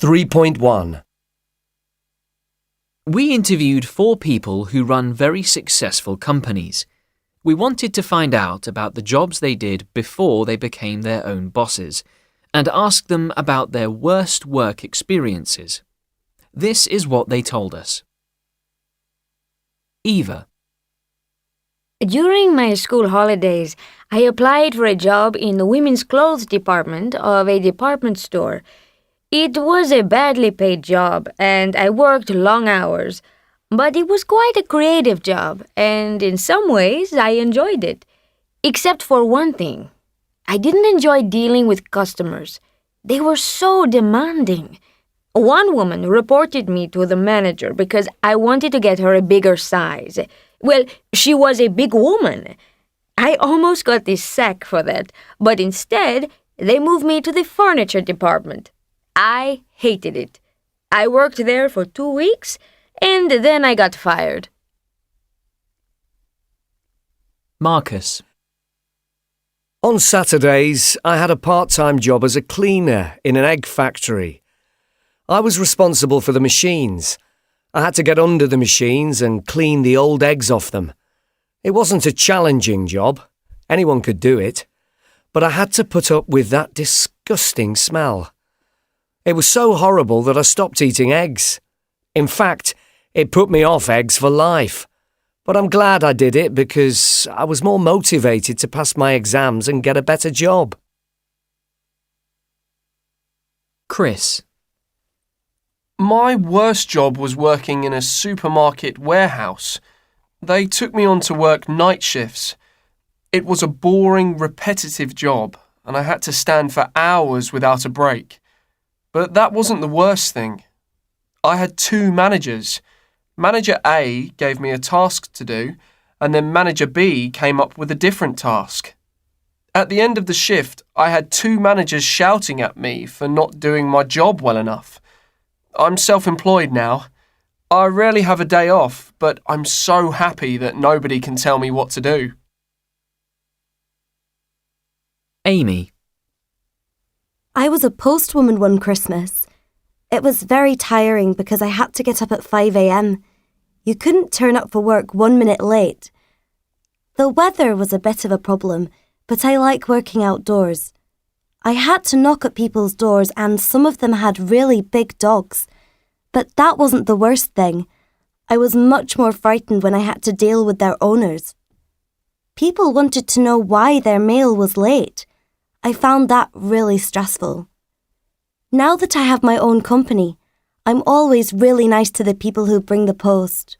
3.1. We interviewed 4 people who run very successful companies. We wanted to find out about the jobs they did before they became their own bosses and ask them about their worst work experiences. This is what they told us. Eva. During my school holidays, I applied for a job in the women's clothes department of a department store. It was a badly paid job, and I worked long hours. But it was quite a creative job, and in some ways I enjoyed it. Except for one thing. I didn't enjoy dealing with customers. They were so demanding. One woman reported me to the manager because I wanted to get her a bigger size. Well, she was a big woman. I almost got the sack for that, but instead, they moved me to the furniture department. I hated it. I worked there for 2 weeks, and then I got fired. Marcus. On Saturdays, I had a part-time job as a cleaner in an egg factory. I was responsible for the machines. I had to get under the machines and clean the old eggs off them. It wasn't a challenging job. Anyone could do it. But I had to put up with that disgusting smell. It was so horrible that I stopped eating eggs. In fact, it put me off eggs for life. But I'm glad I did it because I was more motivated to pass my exams and get a better job. Chris. My worst job was working in a supermarket warehouse. They took me on to work night shifts. It was a boring, repetitive job, and I had to stand for hours without a break. But that wasn't the worst thing. I had 2 managers. Manager A gave me a task to do, and then Manager B came up with a different task. At the end of the shift, I had 2 managers shouting at me for not doing my job well enough. I'm self-employed now. I rarely have a day off, but I'm so happy that nobody can tell me what to do. Amy. I was a postwoman one Christmas. It was very tiring because I had to get up at 5 a.m. You couldn't turn up for work 1 minute late. The weather was a bit of a problem, but I like working outdoors. I had to knock at people's doors and some of them had really big dogs. But that wasn't the worst thing. I was much more frightened when I had to deal with their owners. People wanted to know why their mail was late. I found that really stressful. Now that I have my own company, I'm always really nice to the people who bring the post.